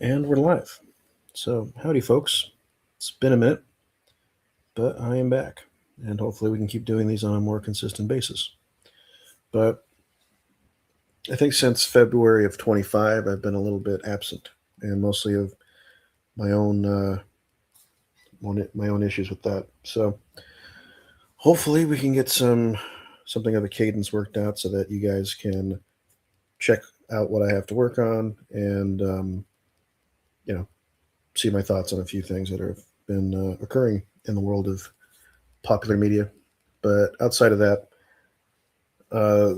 And we're live. So, howdy, folks. It's been a minute, but I am back. And hopefully, we can keep doing these on a more consistent basis. But I think since February of 25, I've been a little bit absent and mostly of my own, my own issues with that. So, hopefully, we can get something of a cadence worked out so that you guys can check out what I have to work on and, you know, see my thoughts on a few things that have been occurring in the world of popular media. But outside of that,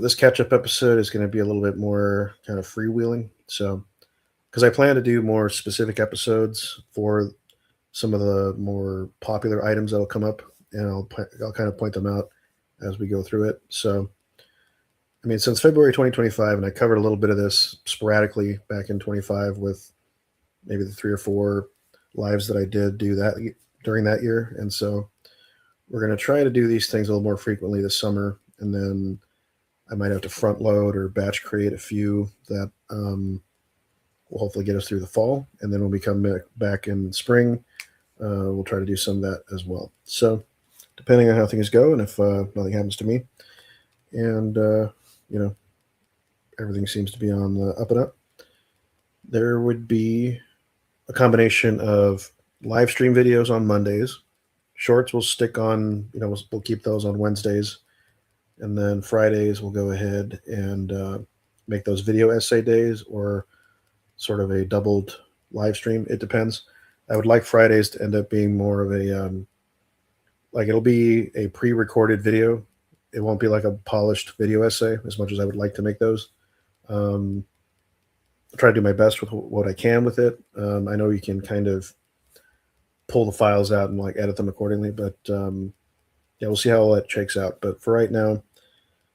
this catch-up episode is going to be a little bit more kind of freewheeling. So, because I plan to do more specific episodes for some of the more popular items that'll come up, and I'll kind of point them out as we go through it. So, I mean, since February 2025, and I covered a little bit of this sporadically back in 25 with maybe the 3 or 4 lives that I did do that during that year, and so we're going to try to do these things a little more frequently this summer, and then I might have to front load or batch create a few that will hopefully get us through the fall. And then when we come back in spring, we'll try to do some of that as well. So, depending on how things go and if nothing happens to me, and you know, everything seems to be on the up and up, there would be a combination of live stream videos on Mondays. Shorts will stick on, we'll keep those on Wednesdays, and then Fridays we'll go ahead and make those video essay days or sort of a doubled live stream. It depends. I would like Fridays to end up being more of a like it'll be a pre-recorded video. It won't be like a polished video essay as much as I would like to make those. Um, I'll try to do my best with what I can with it. I know you can kind of pull the files out and like edit them accordingly, but yeah, we'll see how all that shakes out. But for right now,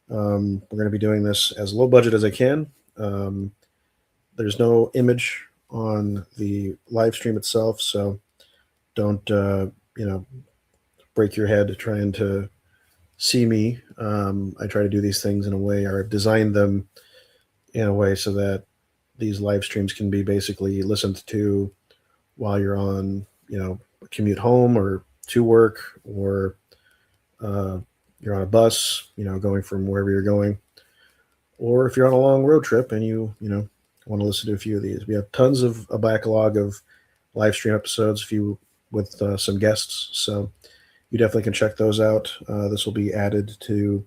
we're going to be doing this as low budget as I can. There's no image on the live stream itself, so don't break your head trying to see me. I try to do these things in a way, or design them in a way so that these live streams can be basically listened to while you're on, a commute home or to work, or you're on a bus, going from wherever you're going, or if you're on a long road trip and you want to listen to a few of these. We have tons of a backlog of live stream episodes, a few with some guests, so you definitely can check those out. This will be added to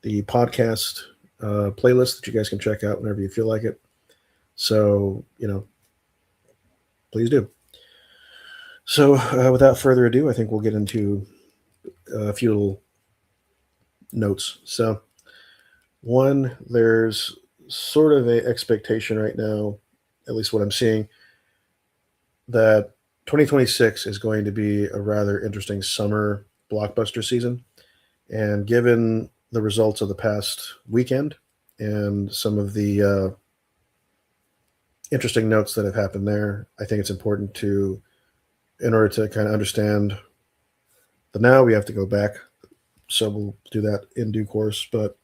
the podcast playlist that you guys can check out whenever you feel like it. So, please do. So, without further ado, I think we'll get into a few little notes. So, one, there's sort of a expectation right now, at least what I'm seeing, that 2026 is going to be a rather interesting summer blockbuster season. And given the results of the past weekend and some of the interesting notes that have happened there, I think it's important to, in order to kind of understand the now, we have to go back. So we'll do that in due course. But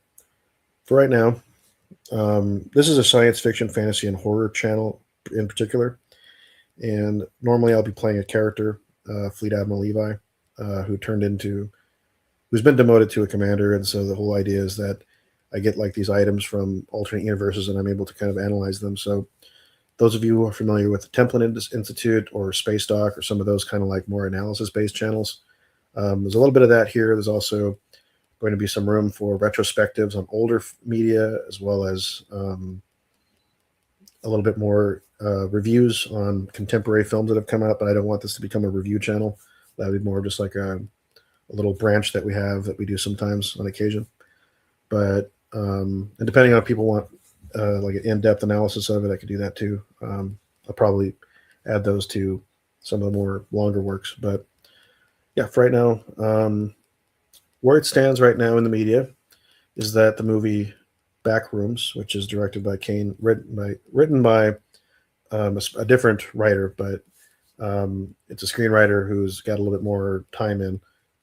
for right now, this is a science fiction, fantasy, and horror channel in particular. And normally I'll be playing a character, Fleet Admiral Levi, who turned into, who's been demoted to a commander. And so the whole idea is that I get like these items from alternate universes and I'm able to kind of analyze them. So those of you who are familiar with the Templin Institute or Space Doc or some of those kind of like more analysis-based channels, there's a little bit of that here. There's also going to be some room for retrospectives on older media, as well as a little bit more reviews on contemporary films that have come out. But I don't want this to become a review channel. That would be more just like a little branch that we have that we do sometimes on occasion. But and depending on if people want like an in-depth analysis of it, I could do that too. I'll probably add those to some of the more longer works. But yeah, for right now, where it stands right now in the media is that the movie Backrooms, which is directed by Kane, written by a different writer, but it's a screenwriter who's got a little bit more time in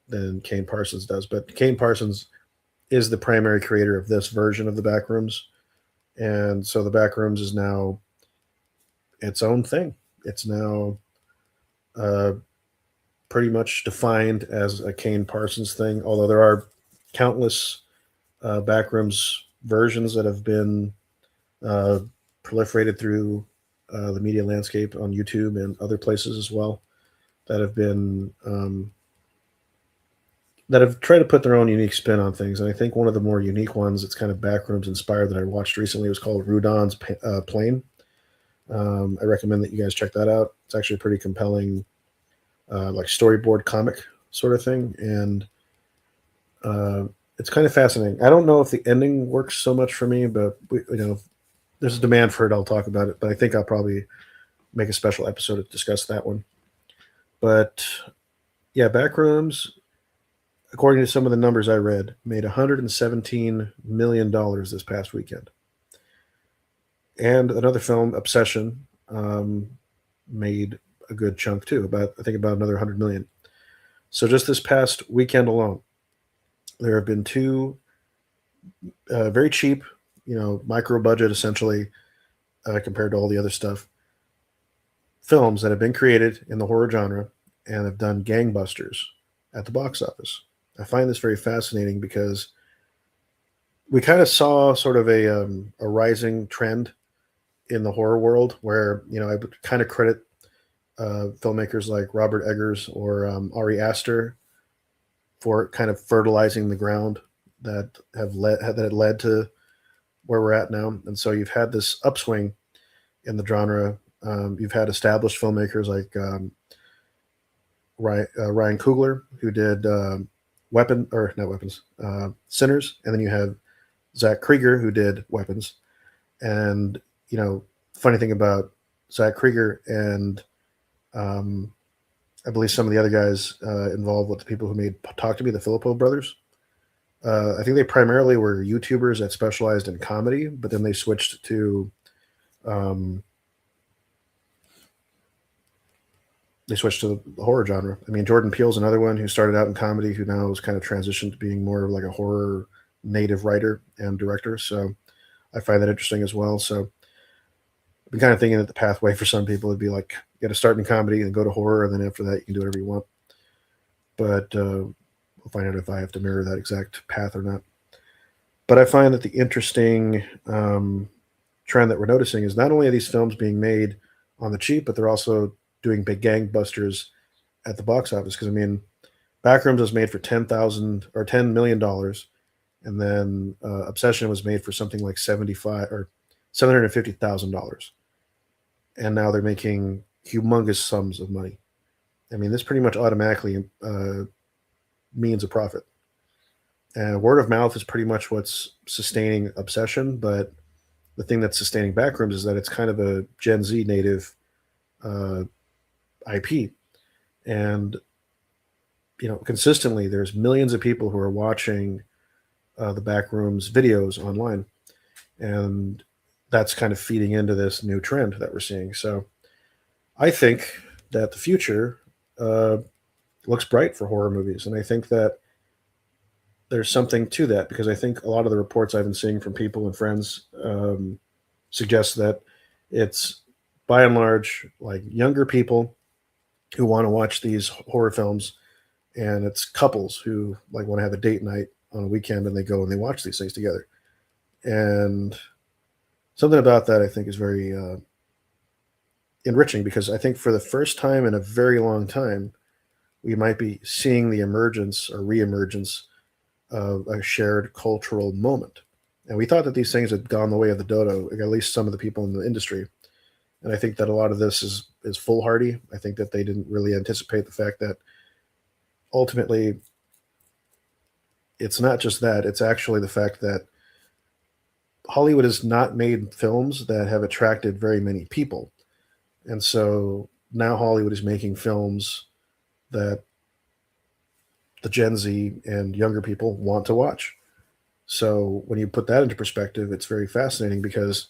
than Kane Parsons does. But Kane Parsons is the primary creator of this version of the Backrooms, and so the Backrooms is now its own thing. It's now uh, pretty much defined as a Kane Parsons thing, although there are countless backrooms versions that have been uh, proliferated through the media landscape on YouTube and other places as well that have been that have tried to put their own unique spin on things. And I think one of the more unique ones that's kind of backrooms inspired that I watched recently was called Rudon's Plane. I recommend that you guys check that out. It's actually a pretty compelling, like storyboard comic sort of thing, and uh, it's kind of fascinating. I don't know if the ending works so much for me, but there's a demand for it. I'll talk about it, but I think I'll probably make a special episode to discuss that one. But yeah, Backrooms, according to some of the numbers I read, made $117 million this past weekend. And another film, Obsession, made a good chunk too. About I think about another 100 million. So just this past weekend alone, there have been two very cheap, micro budget essentially compared to all the other stuff, films that have been created in the horror genre and have done gangbusters at the box office. I find this very fascinating because we kind of saw sort of a rising trend in the horror world where I would kind of credit filmmakers like Robert Eggers or Ari Aster for kind of fertilizing the ground that had led to where we're at now. And so you've had this upswing in the genre. You've had established filmmakers like Ryan Coogler, who did Weapon or not Weapons, Sinners, and then you have Zach Krieger, who did Weapons. And funny thing about Zach Krieger and um, I believe some of the other guys involved with the people who made Talk to Me, the Filippo brothers. I think they primarily were YouTubers that specialized in comedy, but then um, they switched to the horror genre. I mean, Jordan Peele's another one who started out in comedy, who now has kind of transitioned to being more of like a horror native writer and director. So I find that interesting as well. So I've been kind of thinking that the pathway for some people would be like you got to start in comedy and go to horror, and then after that you can do whatever you want. But we'll find out if I have to mirror that exact path or not. But I find that the interesting trend that we're noticing is not only are these films being made on the cheap, but they're also doing big gangbusters at the box office. Because I mean, Backrooms was made for $10 million, and then Obsession was made for something like 75 or $750,000, and now they're making humongous sums of money. I mean, this pretty much automatically means a profit. And word of mouth is pretty much what's sustaining Obsession, but the thing that's sustaining Backrooms is that it's kind of a Gen Z native uh, IP, and consistently there's millions of people who are watching the Backrooms videos online, and that's kind of feeding into this new trend that we're seeing. So I think that the future uh, looks bright for horror movies, and I think that there's something to that because I think a lot of the reports I've been seeing from people and friends suggest that it's by and large like younger people who want to watch these horror films, and it's couples who like want to have a date night on a weekend and they go and they watch these things together. And something about that I think is very enriching because I think for the first time in a very long time, we might be seeing the emergence or reemergence of a shared cultural moment. And we thought that these things had gone the way of the dodo, at least some of the people in the industry. And I think that a lot of this is foolhardy. I think that they didn't really anticipate the fact that ultimately it's not just that, it's actually the fact that Hollywood has not made films that have attracted very many people. And so now Hollywood is making films that the Gen Z and younger people want to watch. So when you put that into perspective, it's very fascinating because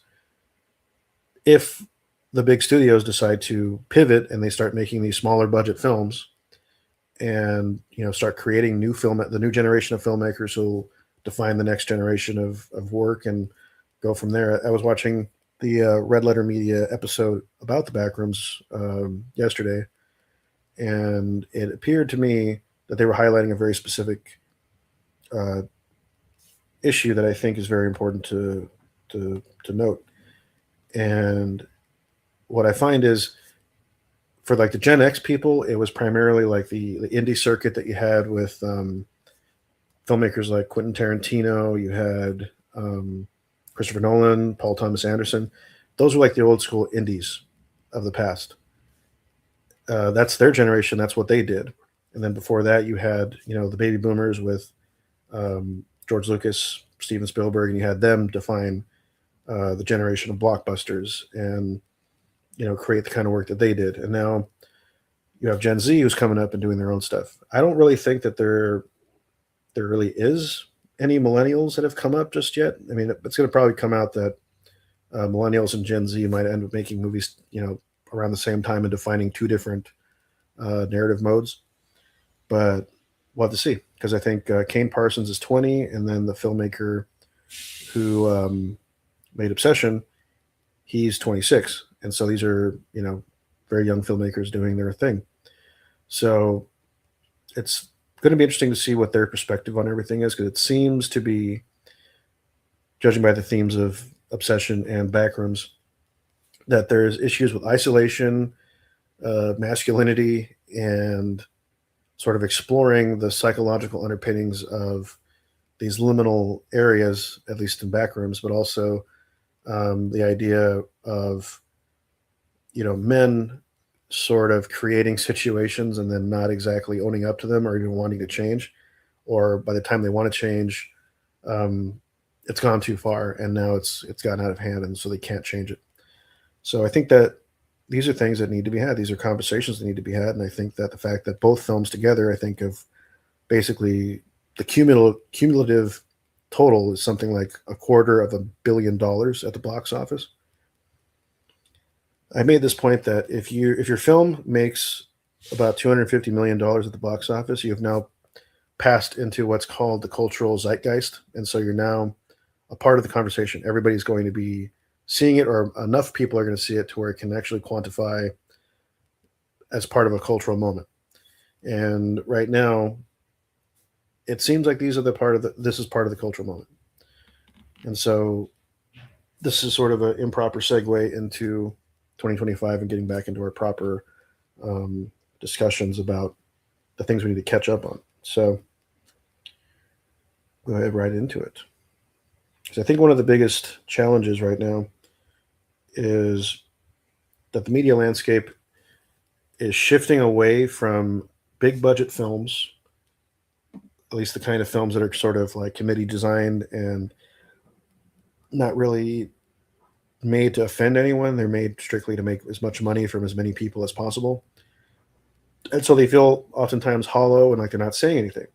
if the big studios decide to pivot and they start making these smaller budget films and start creating the new generation of filmmakers who will define the next generation of work and go from there. I was watching the Red Letter Media episode about the backrooms yesterday, and it appeared to me that they were highlighting a very specific uh, issue that I think is very important to note. And what I find is for like the Gen X people, it was primarily like the indie circuit that you had with filmmakers like Quentin Tarantino. You had Christopher Nolan, Paul Thomas Anderson. Those were like the old school indies of the past. That's their generation. That's what they did. And then before that, you had the baby boomers with George Lucas, Steven Spielberg, and you had them define the generation of blockbusters and create the kind of work that they did. And now you have Gen Z who's coming up and doing their own stuff. I don't really think that there really is any millennials that have come up just yet. I mean, it's going to probably come out that millennials and Gen Z might end up making movies, around the same time and defining two different narrative modes. But we'll have to see because I think Kane Parsons is 20, and then the filmmaker who made Obsession, he's 26, and so these are very young filmmakers doing their thing. So it's going to be interesting to see what their perspective on everything is because it seems to be, judging by the themes of Obsession and Backrooms, that there's issues with isolation, masculinity, and sort of exploring the psychological underpinnings of these liminal areas, at least in Backrooms, but also the idea of men sort of creating situations and then not exactly owning up to them or even wanting to change, or by the time they want to change, it's gone too far and now it's gotten out of hand, and so they can't change it. So I think that these are things that need to be had. These are conversations that need to be had, and I think that the fact that both films together, I think of basically the cumulative total is something like $250 million at the box office. I made this point that if your film makes about $250 million at the box office, you have now passed into what's called the cultural zeitgeist, and so you're now a part of the conversation. Everybody's going to be seeing it, or enough people are going to see it to where it can actually quantify as part of a cultural moment. And right now, it seems like these are this is part of the cultural moment. And so this is sort of an improper segue into 2025 and getting back into our proper discussions about the things we need to catch up on. So we'll head right into it. So I think one of the biggest challenges right now is that the media landscape is shifting away from big budget films, at least the kind of films that are sort of like committee designed and not really made to offend anyone. They're made strictly to make as much money from as many people as possible. And so they feel oftentimes hollow and like they're not saying anything.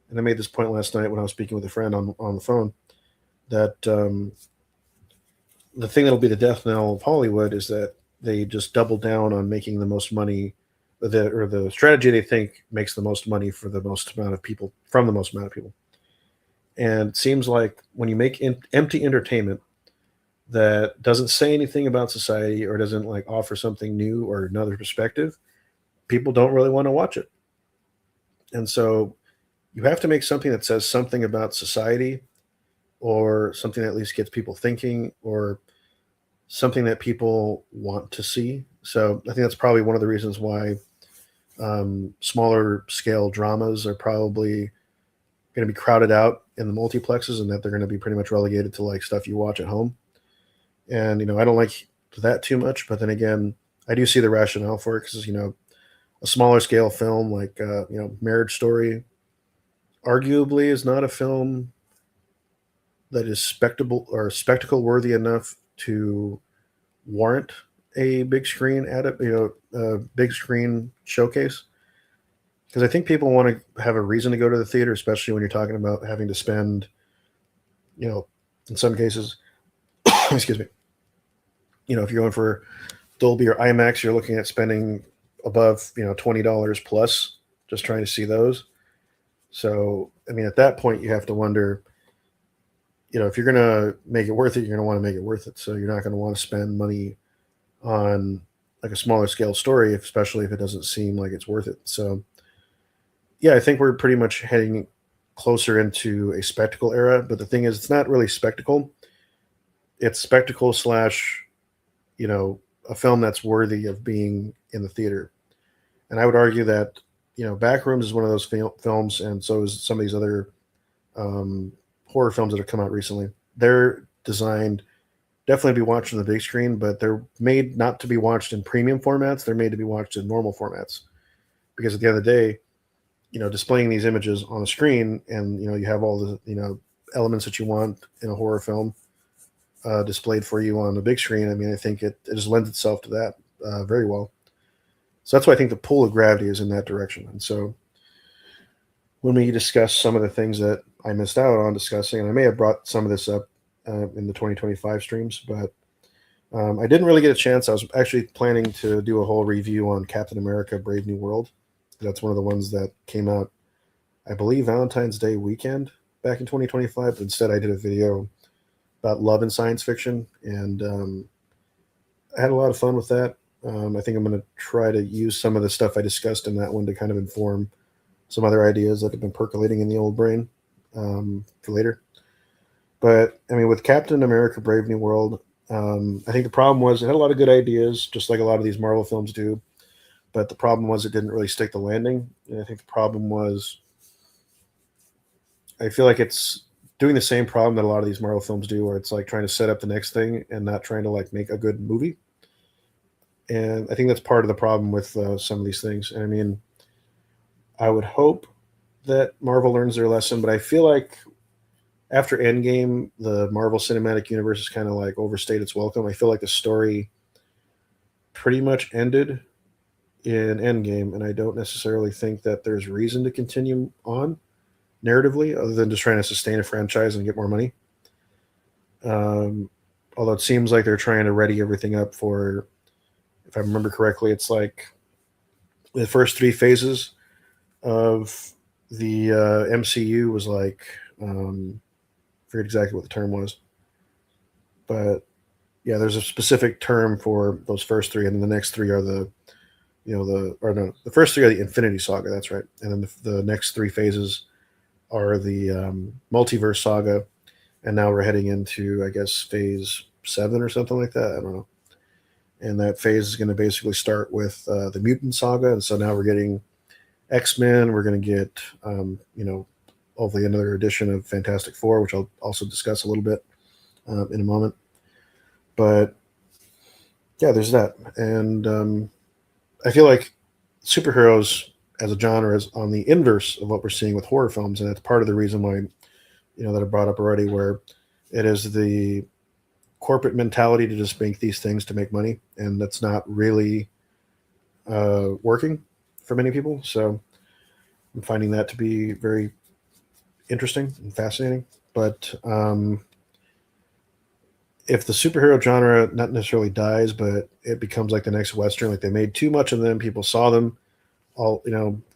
And I made this point last night when I was speaking with a friend on the phone that the thing that'll be the death knell of Hollywood is that they just double down on making the most money, or the strategy they think makes the most money for the most amount of people, from the most amount of people. And it seems like when you make empty entertainment that doesn't say anything about society or doesn't like offer something new or another perspective, people don't really want to watch it. And so you have to make something that says something about society, or something that at least gets people thinking, or something that people want to see. So I think that's probably one of the reasons why smaller scale dramas are probably going to be crowded out in the multiplexes, and that they're going to be pretty much relegated to like stuff you watch at home. And I don't like that too much, but then again, I do see the rationale for it because a smaller scale film like Marriage Story arguably is not a film that is spectacle worthy enough to warrant a big screen big screen showcase. Because I think people want to have a reason to go to the theater, especially when you're talking about having to spend, in some cases, excuse me, if you're going for Dolby or IMAX, you're looking at spending above, $20 plus just trying to see those. So, I mean, at that point, you have to wonder, if you're gonna make it worth it, you're gonna want to make it worth it. So you're not gonna want to spend money on like a smaller scale story, especially if it doesn't seem like it's worth it. So yeah, I think we're pretty much heading closer into a spectacle era. But the thing is, it's not really spectacle. It's spectacle slash, you know, a film that's worthy of being in the theater. And I would argue that, Backrooms is one of those films, and so is some of these other um, horror films that have come out recently. They're designed definitely to be watched on the big screen, but they're made not to be watched in premium formats. They're made to be watched in normal formats because at the end of the day, displaying these images on a screen, and you have all the elements that you want in a horror film displayed for you on the big screen. I mean, I think it just lends itself to that very well. So that's why I think the pull of gravity is in that direction. And so when we discuss some of the things that I missed out on discussing, and I may have brought some of this up in the 2025 streams, but I didn't really get a chance. I was actually planning to do a whole review on Captain America: Brave New World. That's one of the ones that came out, I believe, Valentine's Day weekend back in 2025. But instead, I did a video about love and science fiction, and I had a lot of fun with that. I think I'm going to try to use some of the stuff I discussed in that one to kind of inform some other ideas that have been percolating in the old brain for later. But I mean, with Captain America: Brave New World, I think the problem was it had a lot of good ideas, just like a lot of these Marvel films do. But the problem was it didn't really stick the landing. And I think the problem was I feel like it's doing the same problem that a lot of these Marvel films do, where it's like trying to set up the next thing and not trying to like make a good movie. And I think that's part of the problem with some of these things. And I mean, I would hope that Marvel learns their lesson, but I feel like after Endgame, the Marvel Cinematic Universe has kind of like overstayed its welcome. I feel like the story pretty much ended in Endgame, and I don't necessarily think that there's reason to continue on narratively other than just trying to sustain a franchise and get more money. Um, Although it seems like they're trying to ready everything up for, if I remember correctly, it's like the first three phases of the MCU was like, I forget exactly what the term was, but yeah, there's a specific term for those first three, and then the next three are the first three are the Infinity Saga. That's right, and then the next three phases are the multiverse saga, and now we're heading into, I guess, phase 7 or something like that. I don't know. And that phase is going to basically start with the mutant saga, and so now we're getting X-Men. We're going to get, hopefully another edition of Fantastic Four, which I'll also discuss a little bit in a moment. But yeah, there's that, and I feel like superheroes as a genre is on the inverse of what we're seeing with horror films, and that's part of the reason why that I brought up already, where it is the corporate mentality to just make these things to make money, and that's not really working for many people. So I'm finding that to be very interesting and fascinating. But if the superhero genre not necessarily dies, but it becomes like the next Western, like they made too much of them, people saw them all,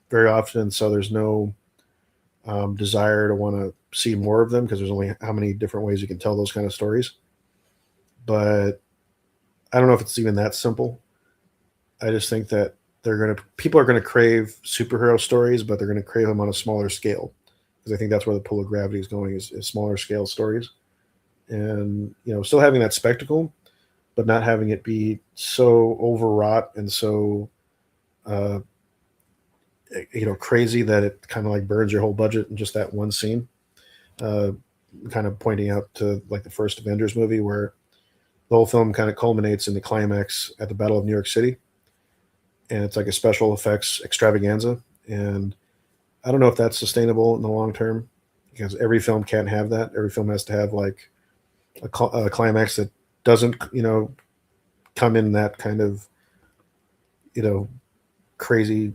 very often, so there's no desire to want to see more of them because there's only how many different ways you can tell those kind of stories. But I don't know if it's even that simple. I just think that people are gonna crave superhero stories, but they're gonna crave them on a smaller scale because I think that's where the pull of gravity is going is smaller scale stories, and still having that spectacle, but not having it be so overwrought and so uh, crazy that it kind of like burns your whole budget in just that one scene. Uh, Kind of pointing out to like the first Avengers movie where the whole film kind of culminates in the climax at the Battle of New York City, and it's like a special effects extravaganza. And I don't know if that's sustainable in the long term because every film can't have that. Every film has to have like a climax that doesn't, come in that kind of, you know, crazy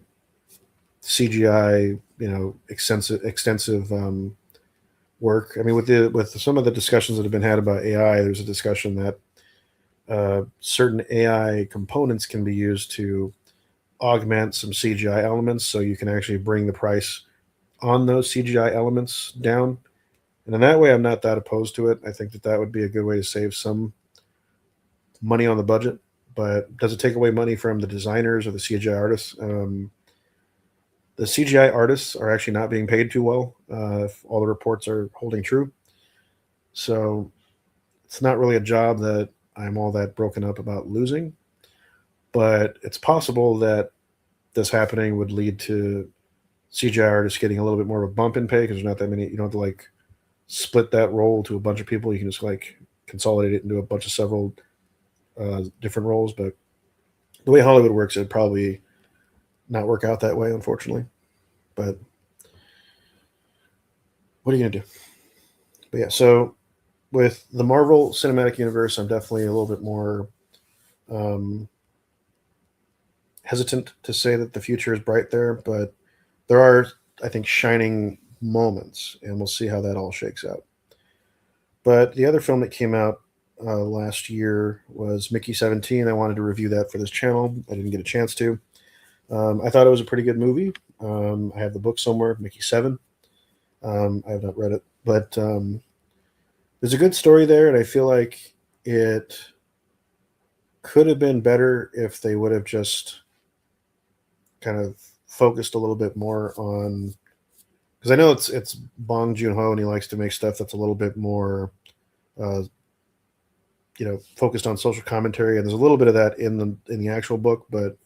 CGI, extensive work. I mean, with some of the discussions that have been had about AI, there's a discussion that certain AI components can be used to augment some CGI elements, so you can actually bring the price on those CGI elements down. And in that way, I'm not that opposed to it. I think that that would be a good way to save some money on the budget. But does it take away money from the designers or the CGI artists? The CGI artists are actually not being paid too well, if all the reports are holding true. So it's not really a job that I'm all that broken up about losing. But it's possible that this happening would lead to CGI artists getting a little bit more of a bump in pay because there's not that many. You don't have to like split that role to a bunch of people. You can just like consolidate it into a bunch of several different roles. But the way Hollywood works, it'd probably not work out that way, unfortunately. But what are you gonna do? But yeah, so with the Marvel Cinematic Universe, I'm definitely a little bit more um, hesitant to say that the future is bright there, but there are, I think, shining moments, and we'll see how that all shakes out. But the other film that came out last year was Mickey 17. I wanted to review that for this channel. I didn't get a chance to. I thought it was a pretty good movie. I have the book somewhere, Mickey 7. I have not read it, but there's a good story there, and I feel like it could have been better if they would have just kind of focused a little bit more on, because I know it's Bong Joon Ho and he likes to make stuff that's a little bit more uh, focused on social commentary, and there's a little bit of that in the actual book, but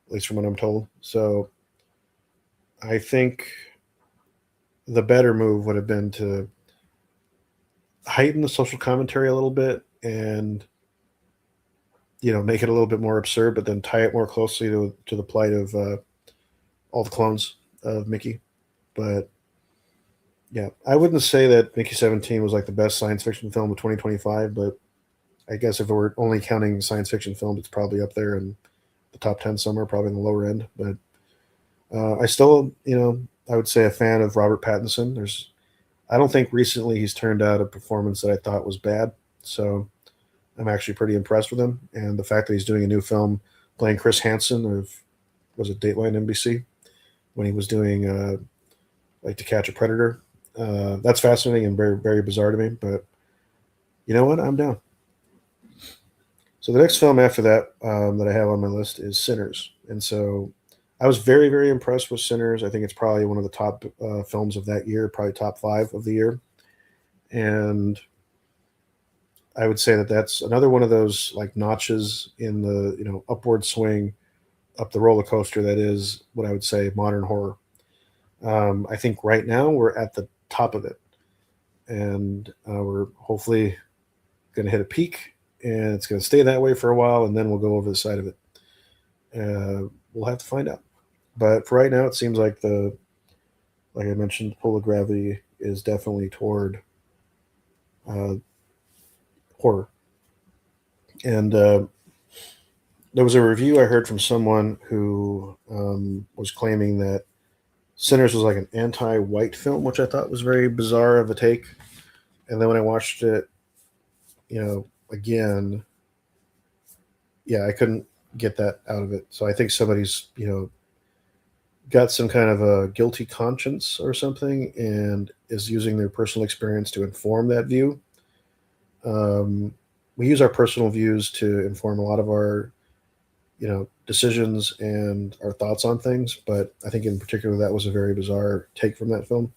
at least from what I'm told. So I think the better move would have been to heighten the social commentary a little bit and make it a little bit more absurd, but then tie it more closely to the plight of all the clones of Mickey. But yeah, I wouldn't say that Mickey 17 was like the best science fiction film of 2025, but I guess if we're only counting science fiction films, it's probably up there in the top 10 somewhere, probably in the lower end. But I still, I would say a fan of Robert Pattinson. I don't think recently he's turned out a performance that I thought was bad. So I'm actually pretty impressed with him. And the fact that he's doing a new film playing Chris Hansen of, was it Dateline NBC, when he was doing like To Catch a Predator. That's fascinating and very, very bizarre to me. But you know what? I'm down. So the next film after that that I have on my list is Sinners. And so I was very, very impressed with Sinners. I think it's probably one of the top films of that year, probably top 5 of the year. And I would say that that's another one of those like notches in the upward swing up the roller coaster that is what I would say modern horror. I think right now we're at the top of it, and we're hopefully going to hit a peak, and it's going to stay that way for a while, and then we'll go over the side of it. We'll have to find out. But for right now, it seems like like I mentioned, the pull of gravity is definitely toward uh, horror. And there was a review I heard from someone who was claiming that Sinners was like an anti-white film, which I thought was very bizarre of a take. And then when I watched it, again, yeah, I couldn't get that out of it. So I think somebody's, got some kind of a guilty conscience or something and is using their personal experience to inform that view. Um, we use our personal views to inform a lot of our, decisions and our thoughts on things. But I think in particular, that was a very bizarre take from that film.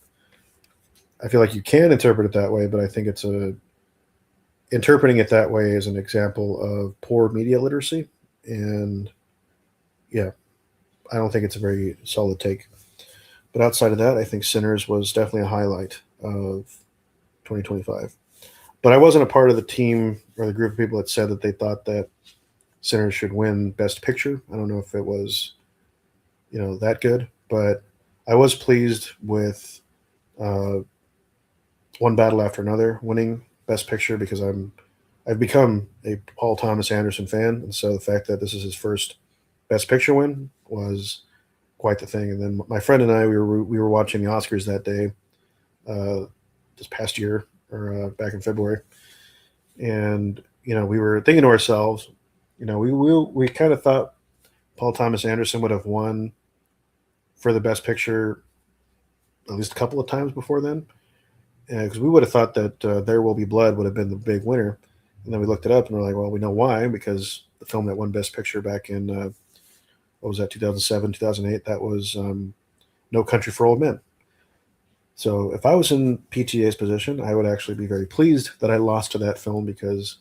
I feel like you can interpret it that way, but I think interpreting it that way is an example of poor media literacy. And yeah, I don't think it's a very solid take. But outside of that, I think Sinners was definitely a highlight of 2025. But I wasn't a part of the team or the group of people that said that they thought that Sinners should win Best Picture. I don't know if it was, that good, but I was pleased with uh, One Battle After Another winning Best Picture because I've become a Paul Thomas Anderson fan, and so the fact that this is his first Best Picture win was quite the thing. And then my friend and I, we were watching the Oscars that day, uh, this past year or back in February, and we were thinking to ourselves, we kind of thought Paul Thomas Anderson would have won for the Best Picture at least a couple of times before then, because we would have thought that There Will Be Blood would have been the big winner, and then we looked it up and we're like, well, we know why, because the film that won Best Picture back in what was that, 2007, 2008? That was No Country for Old Men. So if I was in PTA's position, I would actually be very pleased that I lost to that film because,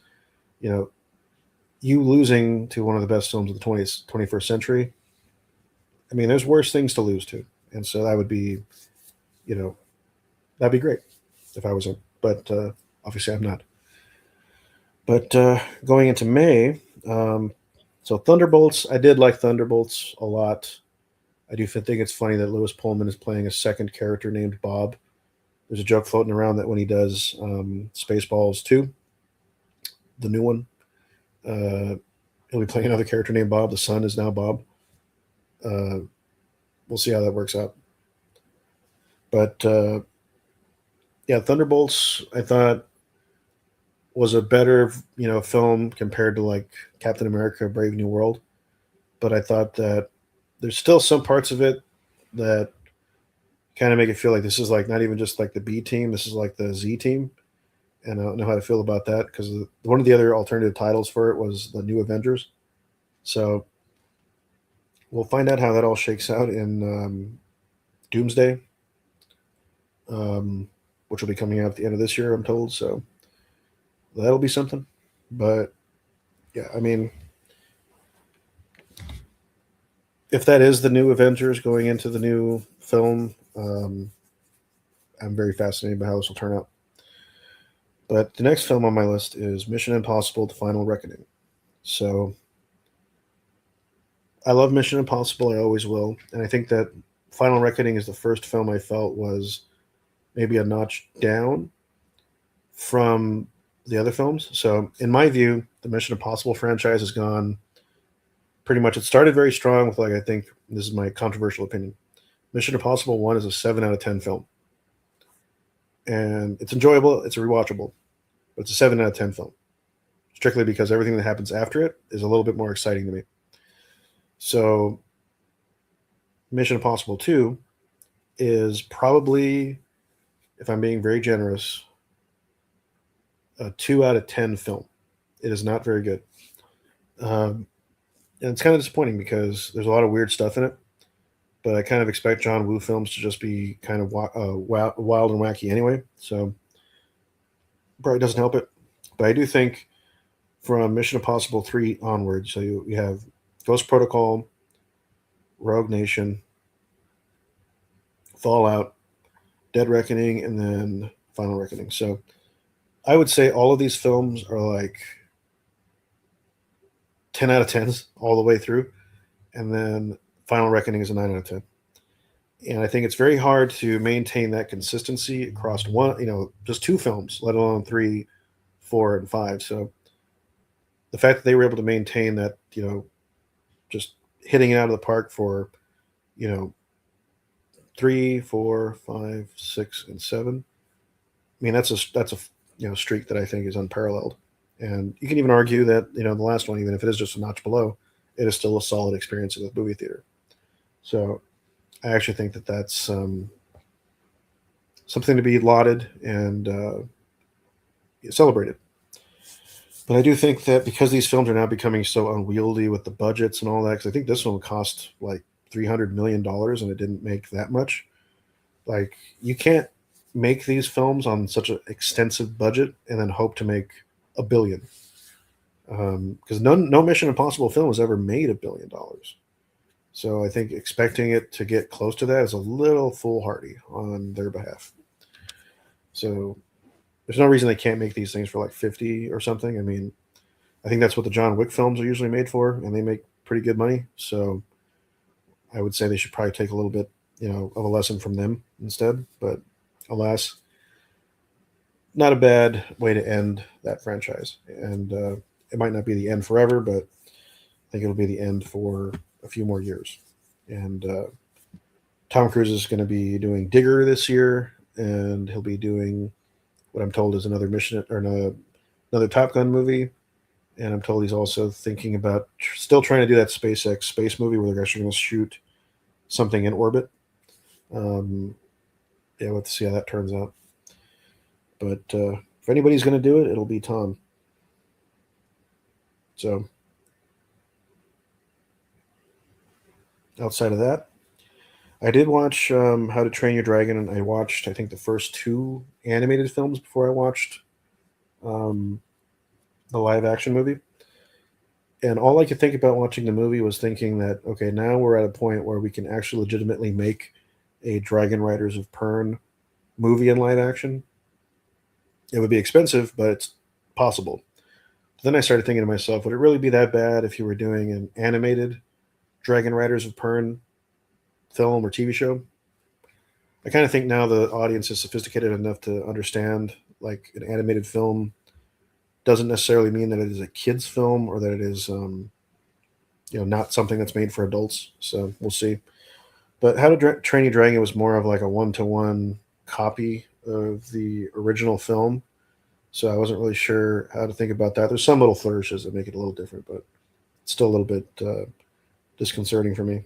you know, you losing to one of the best films of the 20th, 21st century, I mean, there's worse things to lose to. And so that would be, you know, that'd be great if I was in. But obviously I'm not. But going into May, um, so Thunderbolts, I did like Thunderbolts a lot. I do think it's funny that Lewis Pullman is playing a second character named Bob. There's a joke floating around that when he does Spaceballs 2, the new one, uh, he'll be playing another character named Bob. The son is now Bob. Uh, we'll see how that works out. But yeah, Thunderbolts, I thought was a better, film compared to like Captain America: Brave New World. But I thought that there's still some parts of it that kind of make it feel like this is like not even just like the B team, this is like the Z team. And I don't know how to feel about that because one of the other alternative titles for it was the New Avengers. So we'll find out how that all shakes out in Doomsday, um, which will be coming out at the end of this year, I'm told. So that'll be something. But yeah, I mean, if that is the new Avengers going into the new film, I'm very fascinated by how this will turn out. But the next film on my list is Mission Impossible: The Final Reckoning. So I love Mission Impossible. I always will, and I think that Final Reckoning is the first film I felt was maybe a notch down from the other films. So in my view, the Mission Impossible franchise has gone pretty much. It started very strong with, like, I think this is my controversial opinion. Mission Impossible 1 is a 7 out of 10 film. And it's enjoyable, it's rewatchable, but it's a 7 out of 10 film. Strictly because everything that happens after it is a little bit more exciting to me. So Mission Impossible 2 is probably, if I'm being very generous, a 2 out of 10 film. It is not very good. And it's kind of disappointing because there's a lot of weird stuff in it. But I kind of expect John Woo films to just be kind of wild and wacky anyway. So probably doesn't help it. But I do think from Mission Impossible 3 onward, so you have Ghost Protocol, Rogue Nation, Fallout, Dead Reckoning, and then Final Reckoning. So I would say all of these films are like 10 out of 10s all the way through. And then Final Reckoning is a 9 out of 10. And I think it's very hard to maintain that consistency across just two films, let alone 3, 4, and 5. So the fact that they were able to maintain that, just hitting it out of the park for, you know, 3, 4, 5, 6, and 7. I mean, that's a streak that I think is unparalleled. And you can even argue that the last one, even if it is just a notch below, it is still a solid experience in the movie theater. So I actually think that that's something to be lauded and celebrated. But I do think that because these films are now becoming so unwieldy with the budgets and all that, because I think this one cost like $300 million and it didn't make that much. Like, you can't make these films on such an extensive budget and then hope to make a billion. Because no Mission Impossible film has ever made $1 billion. So I think expecting it to get close to that is a little foolhardy on their behalf. So there's no reason they can't make these things for like 50 or something. I mean, I think that's what the John Wick films are usually made for, and they make pretty good money. So I would say they should probably take a little bit, of a lesson from them instead. But alas, not a bad way to end that franchise. And it might not be the end forever, but I think it'll be the end for a few more years. And Tom Cruise is going to be doing Digger this year, and he'll be doing what I'm told is another mission or another Top Gun movie. And I'm told he's also thinking about still trying to do that SpaceX space movie where they're actually going to shoot something in orbit. Yeah, we'll have to see how that turns out. But if anybody's going to do it, it'll be Tom. So outside of that, I did watch How to Train Your Dragon, and I watched, I think, the first two animated films before I watched um, the live action movie. And all I could think about watching the movie was thinking that, okay, now we're at a point where we can actually legitimately make a Dragon Riders of Pern movie in live action. It would be expensive, but it's possible. Then I started thinking to myself, would it really be that bad if you were doing an animated Dragon Riders of Pern film or TV show? I kind of think now the audience is sophisticated enough to understand like an animated film doesn't necessarily mean that it is a kids film or that it is not something that's made for adults. So we'll see. But How to Train Your Dragon was more of like a one-to-one copy of the original film. So I wasn't really sure how to think about that. There's some little flourishes that make it a little different, but it's still a little bit disconcerting for me.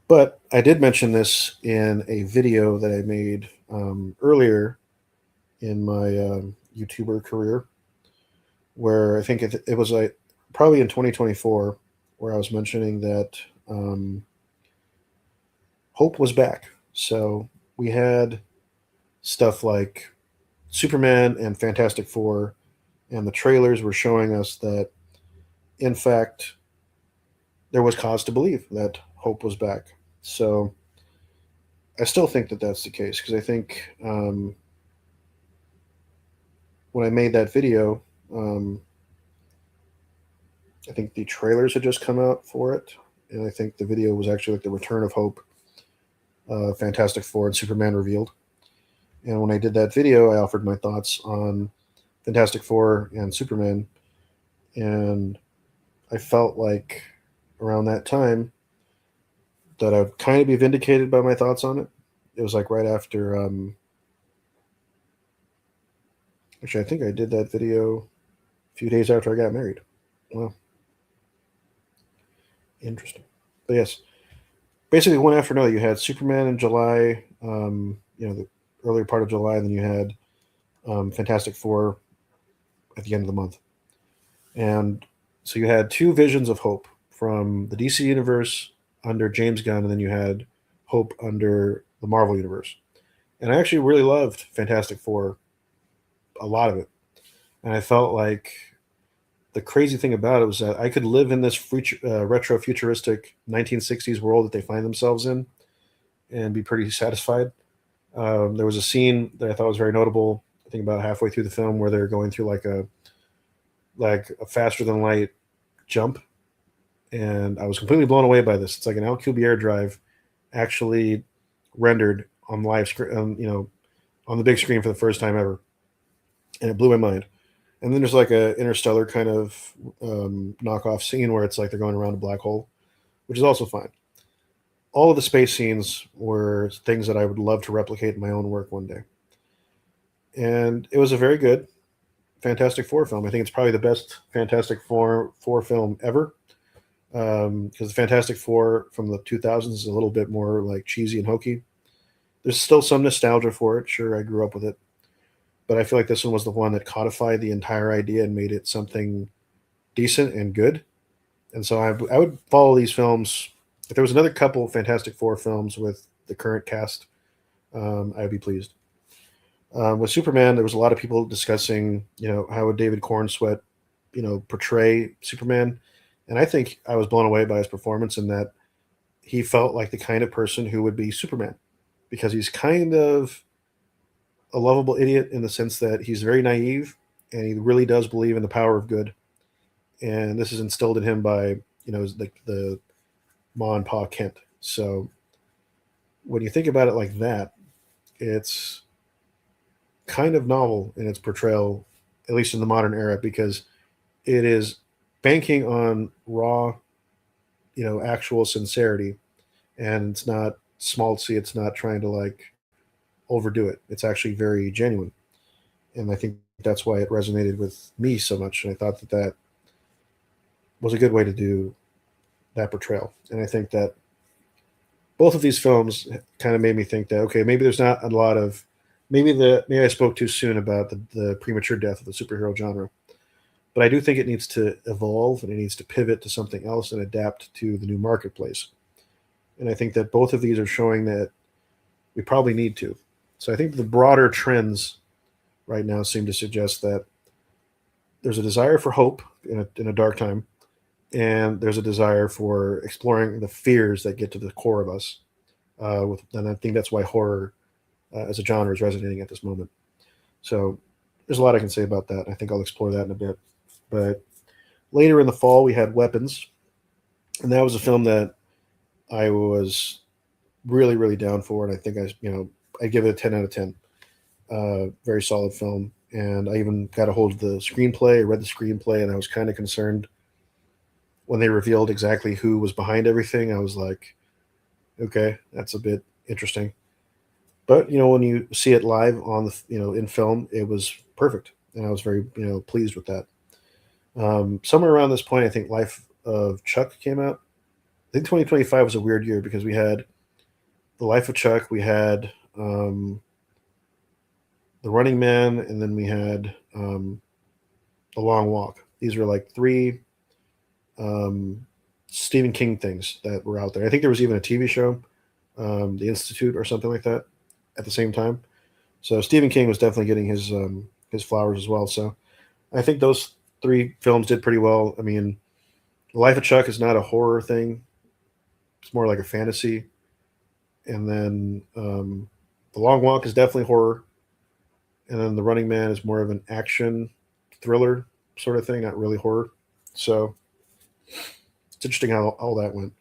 But I did mention this in a video that I made earlier in my YouTuber career, where I think it was like probably in 2024, where I was mentioning that hope was back. So we had stuff like Superman and Fantastic Four, and the trailers were showing us that, in fact, there was cause to believe that hope was back. So I still think that that's the case because I think when I made that video, um, I think the trailers had just come out for it, and I think the video was actually like the return of hope, Fantastic Four and Superman revealed. And when I did that video, I offered my thoughts on Fantastic Four and Superman, and I felt like around that time that I would kind of be vindicated by my thoughts on it. It was like right after, actually, I think I did that video a few days after I got married. Well, interesting. But yes, basically one after another. You had Superman in July, the earlier part of July, and then you had Fantastic Four at the end of the month. And so you had two visions of hope from the DC universe under James Gunn, and then you had hope under the Marvel universe. And I actually really loved Fantastic Four, a lot of it. And I felt like the crazy thing about it was that I could live in this retro futuristic 1960s world that they find themselves in and be pretty satisfied. There was a scene that I thought was very notable. I think about halfway through the film where they're going through like a faster than light jump, and I was completely blown away by this. It's like an Alcubierre drive actually rendered on live screen, on the big screen for the first time ever, and it blew my mind. And then there's like a interstellar kind of knockoff scene where it's like they're going around a black hole, which is also fine. All of the space scenes were things that I would love to replicate in my own work one day. And it was a very good Fantastic Four film. I think it's probably the best Fantastic Four film ever. Because the Fantastic Four from the 2000s is a little bit more like cheesy and hokey. There's still some nostalgia for it. Sure, I grew up with it. But I feel like this one was the one that codified the entire idea and made it something decent and good. And so I would follow these films. If there was another couple Fantastic Four films with the current cast, I would be pleased. With Superman, there was a lot of people discussing, how would David Cornsweet, portray Superman. And I think I was blown away by his performance in that he felt like the kind of person who would be Superman because he's kind of a lovable idiot in the sense that he's very naive and he really does believe in the power of good. And this is instilled in him by, like the Ma and Pa Kent. So when you think about it like that, it's kind of novel in its portrayal, at least in the modern era, because it is banking on raw, actual sincerity, and it's not schmaltzy. It's not trying to like overdo it. It's actually very genuine, and I think that's why it resonated with me so much. And I thought that that was a good way to do that portrayal. And I think that both of these films kind of made me think that okay, maybe there's not a lot of maybe I spoke too soon about the premature death of the superhero genre, but I do think it needs to evolve and it needs to pivot to something else and adapt to the new marketplace. And I think that both of these are showing that we probably need to. So I think the broader trends right now seem to suggest that there's a desire for hope in a dark time, and there's a desire for exploring the fears that get to the core of us. And I think that's why horror as a genre is resonating at this moment. So there's a lot I can say about that. I think I'll explore that in a bit. But later in the fall, we had Weapons, and that was a film that I was really, really down for, and I think I give it a 10 out of 10. Very solid film, and I even got a hold of the screenplay. I read the screenplay, and I was kind of concerned when they revealed exactly who was behind everything. I was like, okay, that's a bit interesting. But when you see it live on the in film, it was perfect, and I was very pleased with that. Somewhere around this point, I think Life of Chuck came out. I think 2025 was a weird year because we had The Life of Chuck, we had The Running Man, and then we had The Long Walk. These were like three Stephen King things that were out there. I think there was even a TV show, The Institute or something like that, at the same time. So Stephen King was definitely getting his flowers as well. So I think those three films did pretty well. I mean, The Life of Chuck is not a horror thing; it's more like a fantasy. And then The Long Walk is definitely horror, and then The Running Man is more of an action thriller sort of thing, not really horror. So it's interesting how all that went.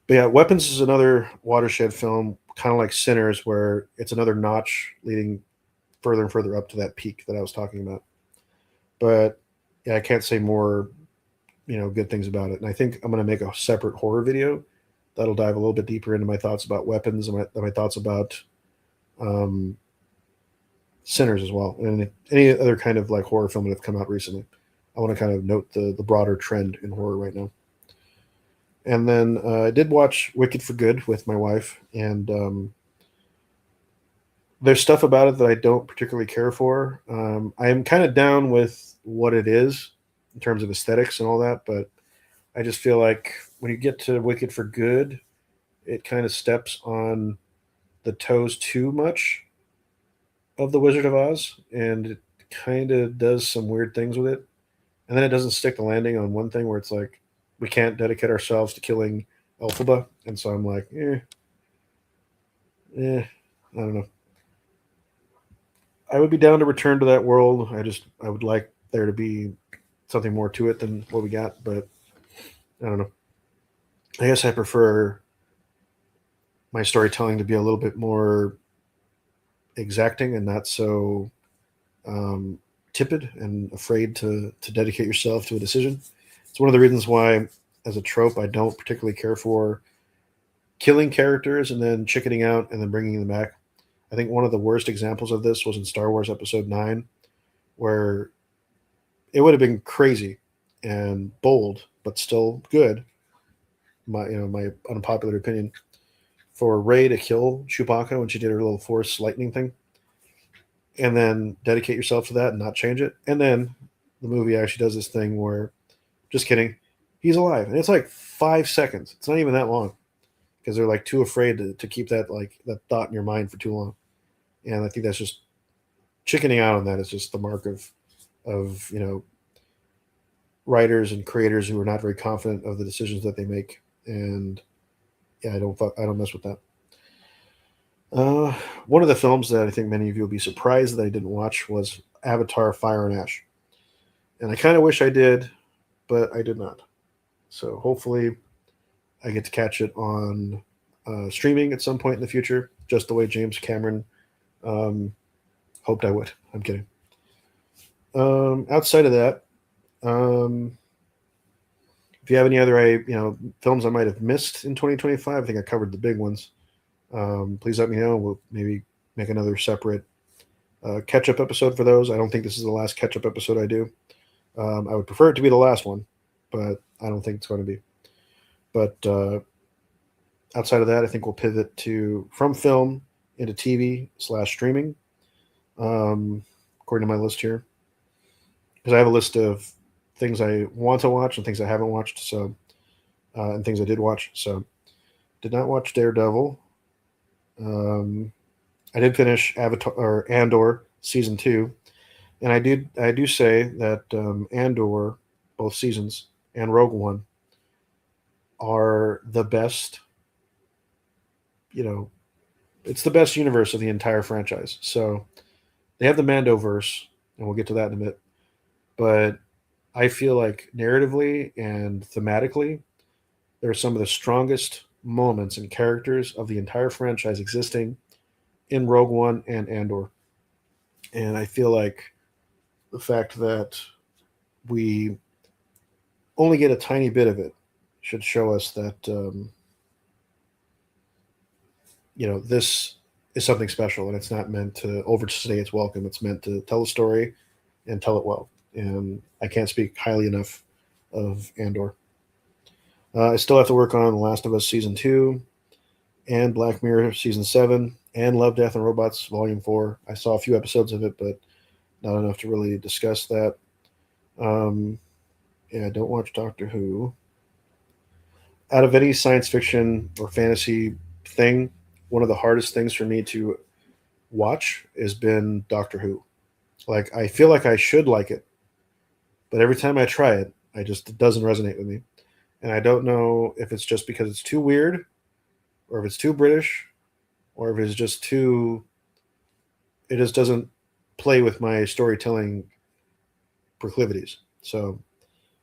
But yeah, Weapons is another watershed film, kind of like Sinners, where it's another notch leading further and further up to that peak that I was talking about. But yeah, I can't say more, good things about it. And I think I'm going to make a separate horror video that'll dive a little bit deeper into my thoughts about Weapons and my thoughts about um, Sinners as well, and any other kind of like horror film that have come out recently. I want to kind of note the broader trend in horror right now. And then I did watch Wicked for Good with my wife, and there's stuff about it that I don't particularly care for. I am kind of down with what it is in terms of aesthetics and all that, but I just feel like when you get to Wicked for Good, it kind of steps on the toes too much of the Wizard of Oz, and it kind of does some weird things with it. And then it doesn't stick the landing on one thing where it's like we can't dedicate ourselves to killing Elphaba, and so I'm like, I don't know. I would be down to return to that world. I would like there to be something more to it than what we got, but I don't know. I guess I prefer my storytelling to be a little bit more exacting and not so um, tepid and afraid to dedicate yourself to a decision. It's one of the reasons why, as a trope, I don't particularly care for killing characters and then chickening out and then bringing them back. I think one of the worst examples of this was in Star Wars Episode 9, where it would have been crazy and bold, but still good. My unpopular opinion, for Rey to kill Chewbacca when she did her little Force lightning thing, and then dedicate yourself to that and not change it. And then the movie actually does this thing where, just kidding, he's alive, and it's like 5 seconds. It's not even that long because they're like too afraid to keep that thought in your mind for too long. And I think that's just chickening out on that is just the mark of writers and creators who are not very confident of the decisions that they make. And yeah, I don't mess with that. Uh, One of the films that I think many of you will be surprised that I didn't watch was Avatar: Fire and Ash, and I kind of wish I did, but I did not. So hopefully, I get to catch it on streaming at some point in the future, just the way James Cameron um, hoped I would. I'm kidding. Outside of that, um, if you have any other films I might have missed in 2025, I think I covered the big ones. Please let me know. We'll maybe make another separate catch-up episode for those. I don't think this is the last catch-up episode I do. I would prefer it to be the last one, but I don't think it's going to be. But outside of that, I think we'll pivot to from film into TV/streaming, according to my list here, because I have a list of things I want to watch and things I haven't watched. So and things I did watch. So did not watch Daredevil. Um, I did finish Avatar or Andor season 2, and I do say that Andor, both seasons, and Rogue One are the best. You know, it's the best universe of the entire franchise. So they have the Mandoverse, and we'll get to that in a bit. But I feel like narratively and thematically, there are some of the strongest moments and characters of the entire franchise existing in Rogue One and Andor. And I feel like the fact that we only get a tiny bit of it should show us that this is something special, and it's not meant to overstay its welcome. It's meant to tell a story and tell it well. And I can't speak highly enough of Andor. I still have to work on The Last of Us season 2 and Black Mirror season 7 and Love, Death, and Robots volume 4. I saw a few episodes of it, but not enough to really discuss that. Um, yeah, I don't watch Doctor Who. Out of any science fiction or fantasy thing, one of the hardest things for me to watch has been Doctor Who. Like, I feel like I should like it, but every time I try it, it doesn't resonate with me. And I don't know if it's just because it's too weird, or if it's too British, or if it's just too. It just doesn't play with my storytelling proclivities. So,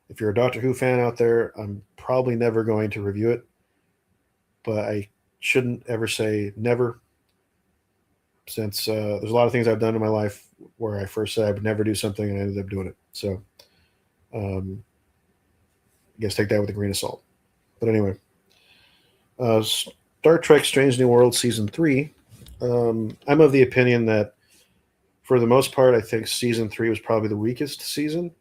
if you're a Doctor Who fan out there, I'm probably never going to review it, but I shouldn't ever say never, since there's a lot of things I've done in my life where I first said I would never do something and I ended up doing it. So, I guess take that with a grain of salt. But anyway, Star Trek Strange New World Season 3. I'm of the opinion that for the most part, I think Season 3 was probably the weakest season.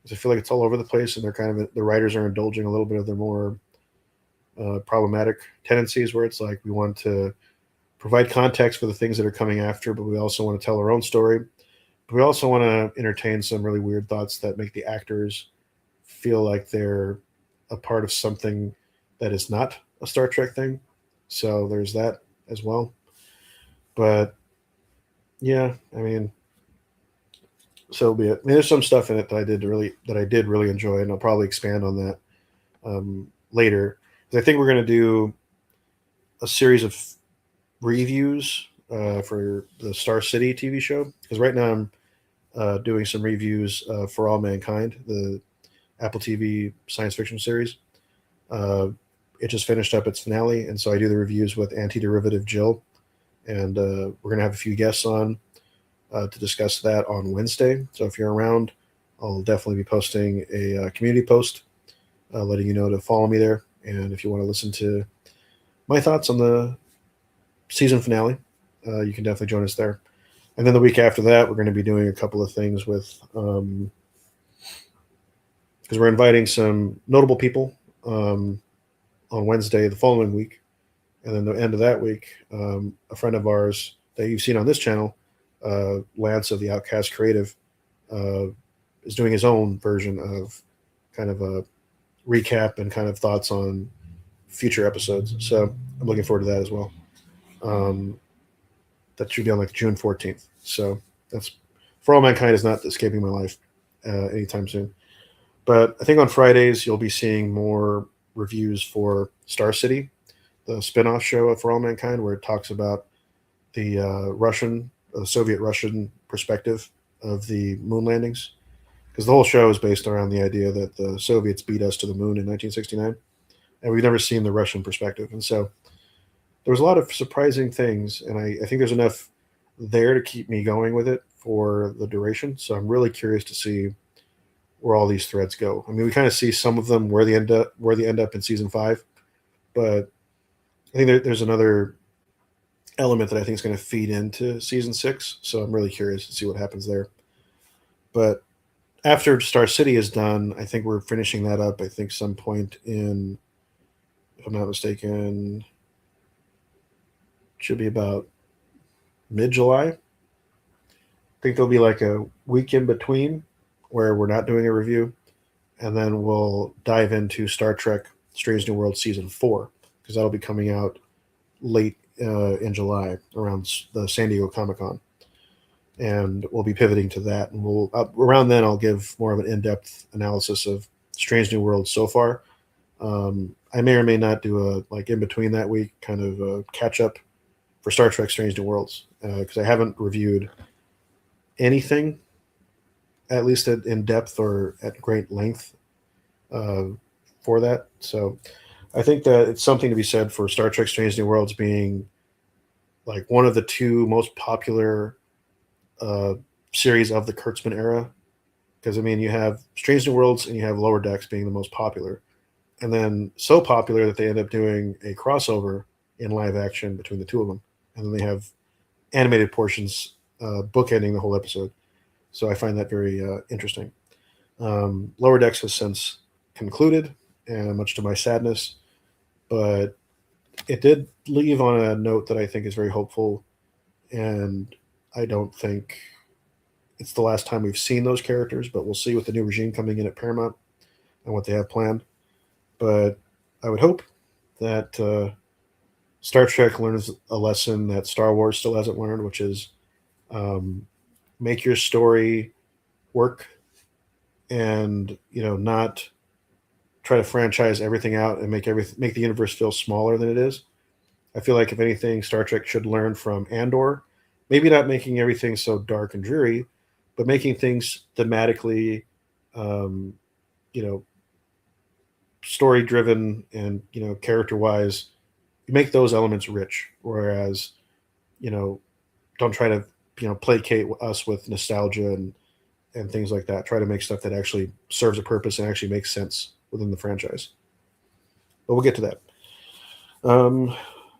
Because I feel like it's all over the place, and the writers are indulging a little bit of their more problematic tendencies, where it's like we want to provide context for the things that are coming after, but we also want to tell our own story. But we also want to entertain some really weird thoughts that make the actors feel like they're a part of something that is not a Star Trek thing. So there's that as well. But yeah, I mean, so be it. I mean, there's some stuff in it that I did really enjoy, and I'll probably expand on that later. 'Cause I think we're going to do a series of reviews for the Star City TV show, because right now I'm doing some reviews for All Mankind, the Apple TV science fiction series. Uh, it just finished up its finale, and so I do the reviews with Anti-Derivative Jill, and we're gonna have a few guests on to discuss that on Wednesday. So if you're around, I'll definitely be posting a community post letting you know to follow me there. And if you want to listen to my thoughts on the season finale, you can definitely join us there. And then the week after that, we're going to be doing a couple of things with, because we're inviting some notable people on Wednesday the following week. And then the end of that week, a friend of ours that you've seen on this channel, Lance of the Outcast Creative, uh, is doing his own version of kind of a recap and kind of thoughts on future episodes. So I'm looking forward to that as well. Um, that should be on like June 14th. So that's For All Mankind is not escaping my life anytime soon. But I think on Fridays you'll be seeing more reviews for Star City, the spin-off show of For All Mankind, where it talks about the Soviet Russian perspective of the moon landings. Because the whole show is based around the idea that the Soviets beat us to the moon in 1969, and we've never seen the Russian perspective. And so there was a lot of surprising things, and I think there's enough there to keep me going with it for the duration. So I'm really curious to see where all these threads go. I mean, we kind of see some of them where they end up in season 5, but I think there's another element that I think is going to feed into season 6. So I'm really curious to see what happens there. But after Star City is done, I think we're finishing that up. I think some point in, if I'm not mistaken, should be about mid July. think there'll be like a week in between where we're not doing a review, and then we'll dive into Star Trek Strange New World season 4, because that'll be coming out late in July around the San Diego Comic-Con, and we'll be pivoting to that. And we'll around then I'll give more of an in-depth analysis of Strange New World so far. I may or may not do a like in between that week kind of a catch up for Star Trek Strange New Worlds, because I haven't reviewed anything at least in depth or at great length uh, for that. So I think that it's something to be said for Star Trek Strange New Worlds being like one of the two most popular uh, series of the Kurtzman era. Because I mean, you have Strange New Worlds and you have Lower Decks being the most popular, and then so popular that they end up doing a crossover in live action between the two of them, and then they have animated portions bookending the whole episode. So I find that very interesting. Lower Decks has since concluded, and much to my sadness, but it did leave on a note that I think is very hopeful, and I don't think it's the last time we've seen those characters, but we'll see with the new regime coming in at Paramount and what they have planned. But I would hope that Star Trek learns a lesson that Star Wars still hasn't learned, which is um, make your story work, and not try to franchise everything out and make the universe feel smaller than it is. I feel like if anything, Star Trek should learn from Andor, maybe not making everything so dark and dreary, but making things thematically, um, you know, story driven and character wise. You make those elements rich, whereas you know don't try to placate us with nostalgia and things like that. Try to make stuff that actually serves a purpose and actually makes sense within the franchise. But we'll get to that.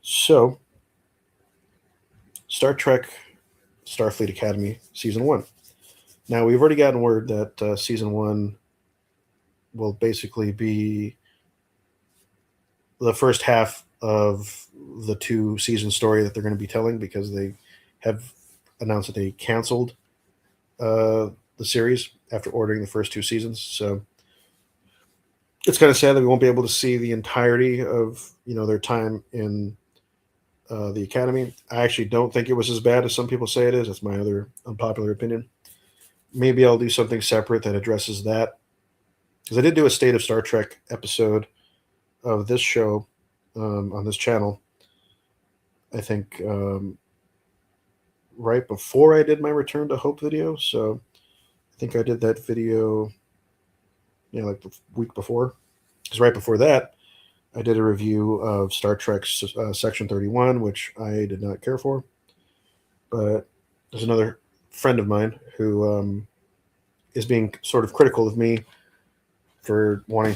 So, Star Trek Starfleet Academy Season 1. Now, we've already gotten word that Season 1 will basically be the first half of the two-season story that they're going to be telling, because they have announced that they canceled the series after ordering the first two seasons. So it's kind of sad that we won't be able to see the entirety of their time in the Academy. I actually don't think it was as bad as some people say it is. That's my other unpopular opinion. Maybe I'll do something separate that addresses that, because I did do a State of Star Trek episode of this show on this channel. I think right before I did my Return to Hope video. So I think I did that video, like the week before. Because right before that, I did a review of Star Trek Section 31, which I did not care for. But there's another friend of mine who is being sort of critical of me for wanting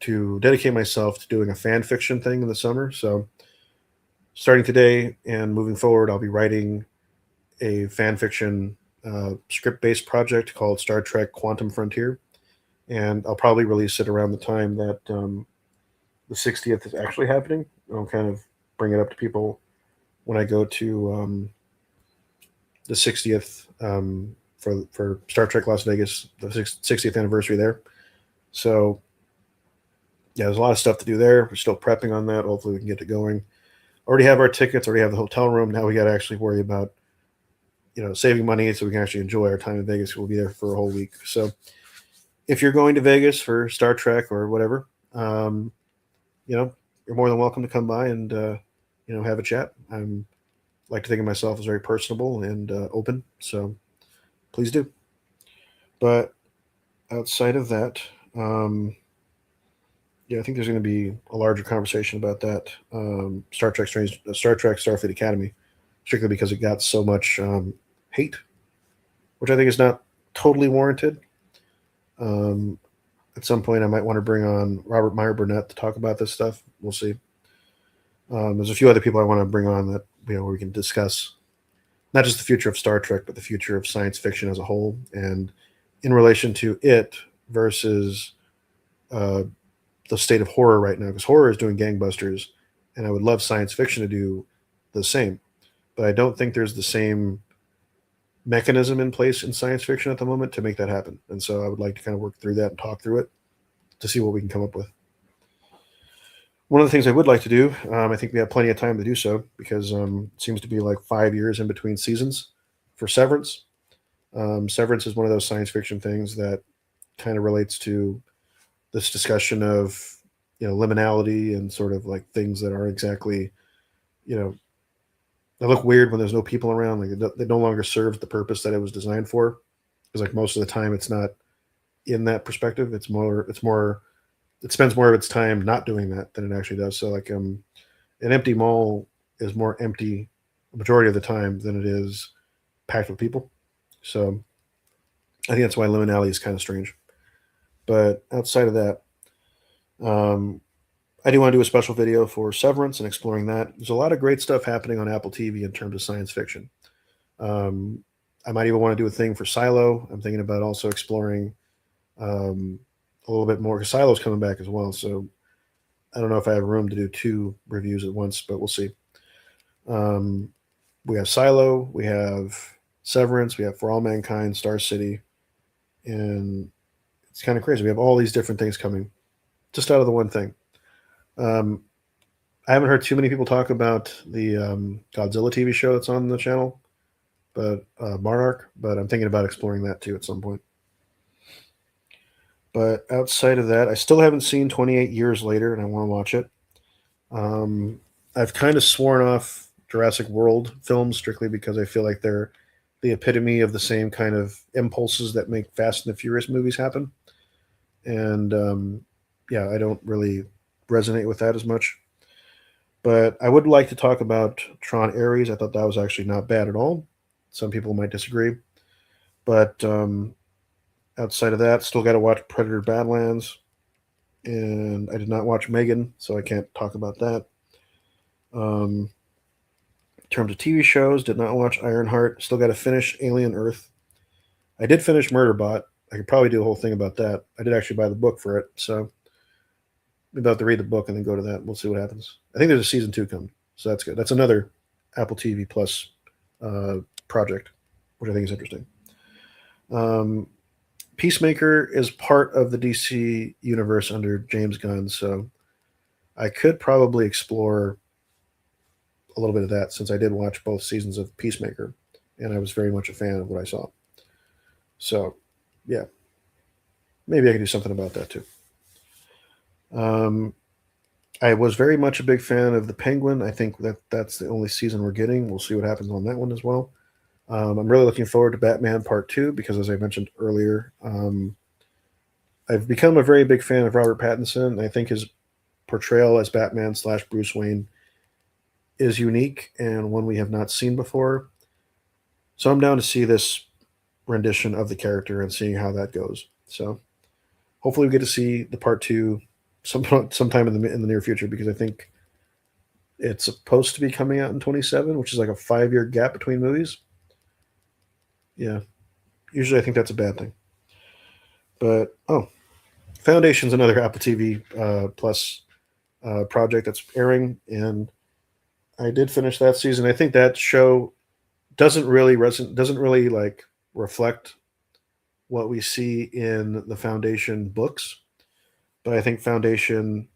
to dedicate myself to doing a fan fiction thing in the summer. So starting today and moving forward, I'll be writing a fan fiction script-based project called Star Trek Quantum Frontier. And I'll probably release it around the time that the 60th is actually happening. I'll kind of bring it up to people when I go to the 60th for Star Trek Las Vegas, the 60th anniversary there. So yeah, there's a lot of stuff to do there. We're still prepping on that. Hopefully we can get it going. Already have our tickets, already have the hotel room. Now we got to actually worry about saving money so we can actually enjoy our time in Vegas. We'll be there for a whole week. So if you're going to Vegas for Star Trek or whatever, you're more than welcome to come by and have a chat. I'm like to think of myself as very personable and open, so please do. But outside of that, I think there's going to be a larger conversation about that Star Trek Starfleet Academy, strictly because it got so much hate, which I think is not totally warranted. At some point, I might want to bring on Robert Meyer Burnett to talk about this stuff. We'll see. There's a few other people I want to bring on that where we can discuss not just the future of Star Trek, but the future of science fiction as a whole, and in relation to it versus the state of horror right now. Because horror is doing gangbusters, and I would love science fiction to do the same, but I don't think there's the same mechanism in place in science fiction at the moment to make that happen. And so I would like to kind of work through that and talk through it to see what we can come up with. One of the things I would like to do, I think we have plenty of time to do so because it seems to be like 5 years in between seasons for Severance. Severance is one of those science fiction things that kind of relates to this discussion of liminality and sort of like things that are exactly you know they look weird when there's no people around. Like it no longer serves the purpose that it was designed for. Because like most of the time, it's not in that perspective. It's more it spends more of its time not doing that than it actually does. So like an empty mall is more empty the majority of the time than it is packed with people. So I think that's why liminality is kind of strange. But outside of that, um, I do want to do a special video for Severance and exploring that. There's a lot of great stuff happening on Apple TV in terms of science fiction. Um, I might even want to do a thing for Silo. I'm thinking about also exploring a little bit more because Silo's coming back as well. So I don't know if I have room to do two reviews at once, but we'll see. Um, we have Silo, we have Severance, we have For All Mankind, Star City, and it's kind of crazy. We have all these different things coming just out of the one thing. Um, I haven't heard too many people talk about the Godzilla TV show that's on the channel, but Monarch. But I'm thinking about exploring that too at some point. But outside of that, I still haven't seen 28 Years Later, and I want to watch it. Um, I've kind of sworn off Jurassic World films strictly because I feel like they're the epitome of the same kind of impulses that make Fast and the Furious movies happen. And yeah, I don't really resonate with that as much. But I would like to talk about Tron Ares. I thought that was actually not bad at all. Some people might disagree. But outside of that, still got to watch Predator Badlands. And I did not watch Megan, so I can't talk about that. In terms of TV shows, did not watch Ironheart. Still got to finish Alien Earth. I did finish Murderbot. I could probably do a whole thing about that. I did actually buy the book for it, so maybe I'll have to read the book and then go to that. We'll see what happens. I think there's a season 2 coming, so that's good. That's another Apple TV Plus uh, project, which I think is interesting. Um, Peacemaker is part of the DC universe under James Gunn, so I could probably explore a little bit of that since I did watch both seasons of Peacemaker, and I was very much a fan of what I saw. So, yeah, maybe I could do something about that too. Um, I was very much a big fan of The Penguin. I think that's the only season we're getting. We'll see what happens on that one as well. I'm really looking forward to Batman Part 2 because, as I mentioned earlier, I've become a very big fan of Robert Pattinson. I think his portrayal as Batman slash Bruce Wayne is unique and one we have not seen before. So I'm down to see this rendition of the character and seeing how that goes. So hopefully we get to see the part two sometime in the near future because I think it's supposed to be coming out in 27, which is like a 5 year gap between movies. Yeah, usually I think that's a bad thing. But Foundation's another Apple TV Plus project that's airing, and I did finish that season. I think that show doesn't really like reflect what we see in the Foundation books, but I think Foundation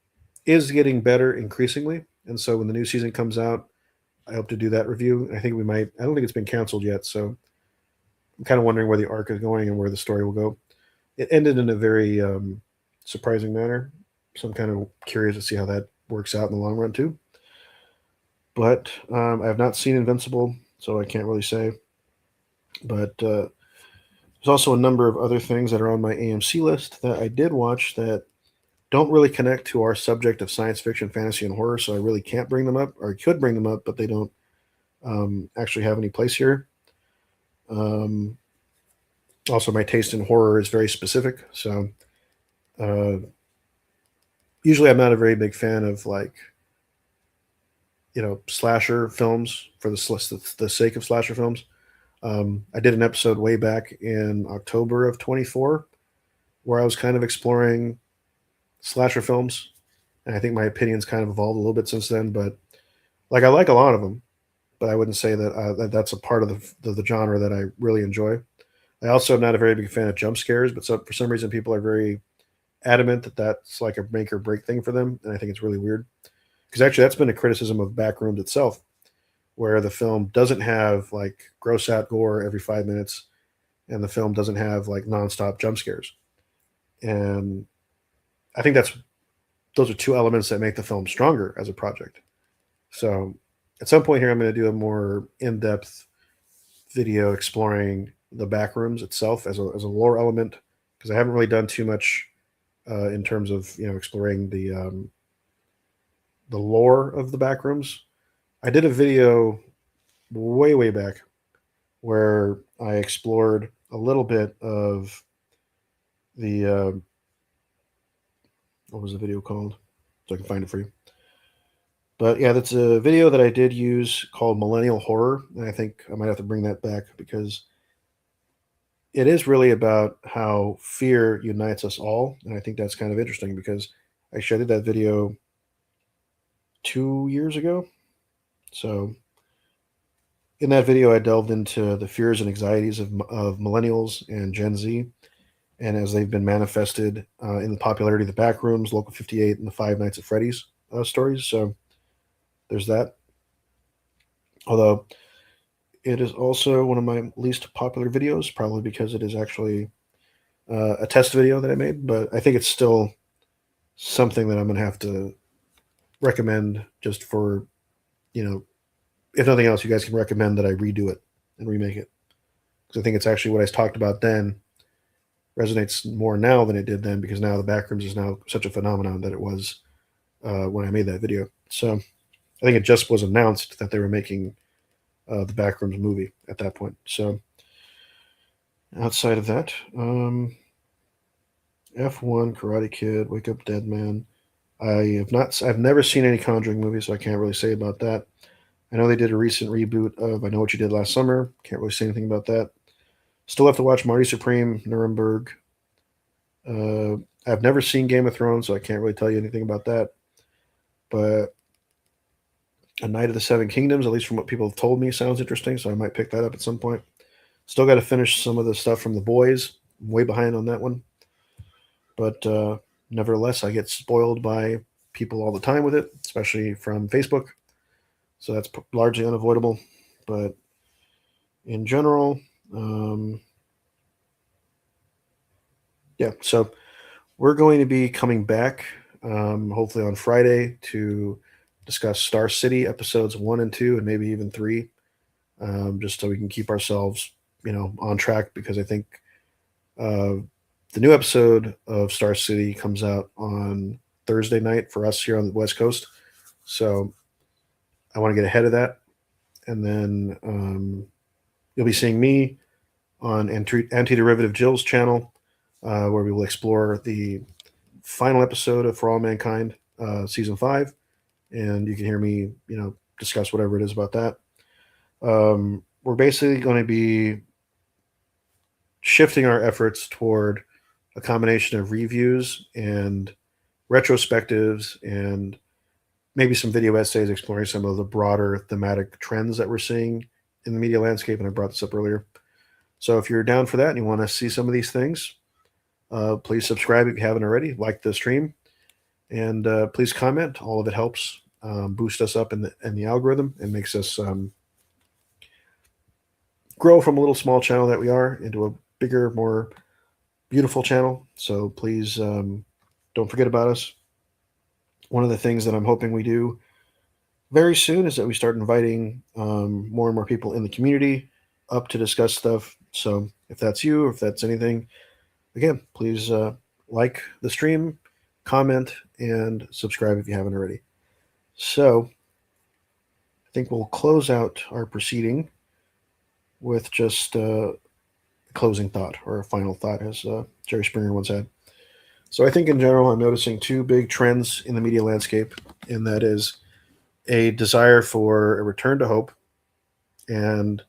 is getting better increasingly. And so when the new season comes out, I hope to do that review. I think we might. I don't think it's been canceled yet, so I'm kind of wondering where the arc is going and where the story will go. It ended in a very surprising manner, so I'm kind of curious to see how that works out in the long run too. But I have not seen Invincible, so I can't really say. But there's also a number of other things that are on my AMC list that I did watch that don't really connect to our subject of science fiction, fantasy, and horror. So I really can't bring them up, or I could bring them up, but they don't actually have any place here. Um, Also, my taste in horror is very specific. So uh, usually, I'm not a very big fan of like slasher films for the sake of slasher films. I did an episode way back in October of 24 where I was kind of exploring slasher films, and I think my opinions kind of evolved a little bit since then. But like, I like a lot of them, but I wouldn't say that's a part of the genre that I really enjoy. I also am not a very big fan of jump scares, but for some reason people are very adamant that that's like a make or break thing for them, and I think it's really weird because actually that's been a criticism of Backrooms itself, where the film doesn't have like gross out gore every 5 minutes, and the film doesn't have like nonstop jump scares, and I think those are two elements that make the film stronger as a project. So at some point here, I'm going to do a more in depth video exploring the Backrooms itself as a lore element because I haven't really done too much in terms of exploring the lore of the Backrooms. I did a video way back where I explored a little bit of the what was the video called? So I can find it for you. But yeah, that's a video that I did use called Millennial Horror, and I think I might have to bring that back because it is really about how fear unites us all, and I think that's kind of interesting because actually I did that video 2 years ago. So in that video, I delved into the fears and anxieties of millennials and Gen Z, and as they've been manifested in the popularity of the Backrooms, Local 58, and the Five Nights at Freddy's stories. So there's that. Although it is also one of my least popular videos, probably because it is actually a test video that I made, but I think it's still something that I'm going to have to recommend just for, if nothing else, you guys can recommend that I redo it and remake it. Because I think it's actually what I talked about then resonates more now than it did then because now the Backrooms is now such a phenomenon that it was when I made that video. So I think it just was announced that they were making the Backrooms movie at that point. So outside of that, F1, Karate Kid, Wake Up Dead Man. I've never seen any Conjuring movies, so I can't really say about that. I know they did a recent reboot of I Know What You Did Last Summer. Can't really say anything about that. Still have to watch Marty Supreme, Nuremberg. I've never seen Game of Thrones, so I can't really tell you anything about that. But A Night of the Seven Kingdoms, at least from what people have told me, sounds interesting, so I might pick that up at some point. Still got to finish some of the stuff from The Boys. I'm way behind on that one. But nevertheless, I get spoiled by people all the time with it, especially from Facebook. So that's largely unavoidable. But in general, yeah, so we're going to be coming back hopefully on Friday to discuss Star City episodes 1 and 2 and maybe even 3, just so we can keep ourselves, on track because I think the new episode of Star City comes out on Thursday night for us here on the West Coast. So I want to get ahead of that. And then you'll be seeing me on Anti-Derivative Jill's channel, where we will explore the final episode of For All Mankind, season 5. And you can hear me, discuss whatever it is about that. We're basically going to be shifting our efforts toward a combination of reviews and retrospectives and maybe some video essays exploring some of the broader thematic trends that we're seeing in the media landscape. And I brought this up earlier. So if you're down for that and you want to see some of these things, please subscribe if you haven't already, like the stream, and please comment. All of it helps boost us up in the algorithm and makes us grow from a little small channel that we are into a bigger, more beautiful channel. So please don't forget about us. One of the things that I'm hoping we do very soon is that we start inviting more and more people in the community up to discuss stuff. So if that's you, or if that's anything, again, please like the stream, comment, and subscribe if you haven't already. So I think we'll close out our proceeding with just a closing thought or a final thought, as Jerry Springer once had. So I think in general, I'm noticing two big trends in the media landscape, and that is a desire for a return to hope. And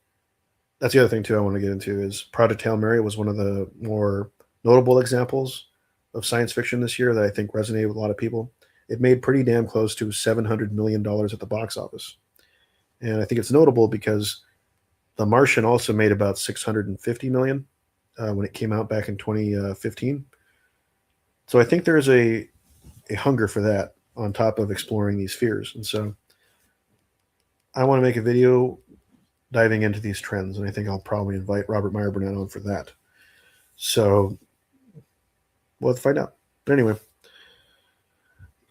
that's the other thing, too, I want to get into is Project Hail Mary was one of the more notable examples of science fiction this year that I think resonated with a lot of people. It made pretty damn close to $700 million at the box office. And I think it's notable because The Martian also made about 650 million when it came out back in 2015. So I think there's a hunger for that on top of exploring these fears. And so I want to make a video diving into these trends, and I think I'll probably invite Robert Meyer Burnett on for that. So we'll have to find out. But anyway,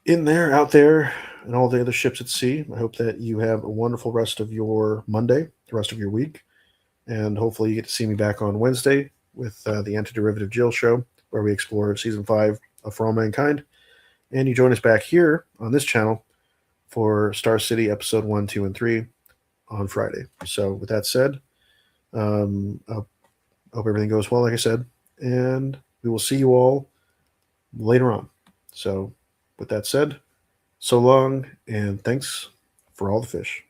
in there, out there, and all the other ships at sea, I hope that you have a wonderful rest of your Monday, the rest of your week, and hopefully you get to see me back on Wednesday with the Antiderivative Jill Show, where we explore Season 5 of For All Mankind. And you join us back here on this channel for Star City Episode 1, 2, and 3 on Friday. So with that said, I hope everything goes well, like I said, and we will see you all later on. So with that said, so long, and thanks for all the fish.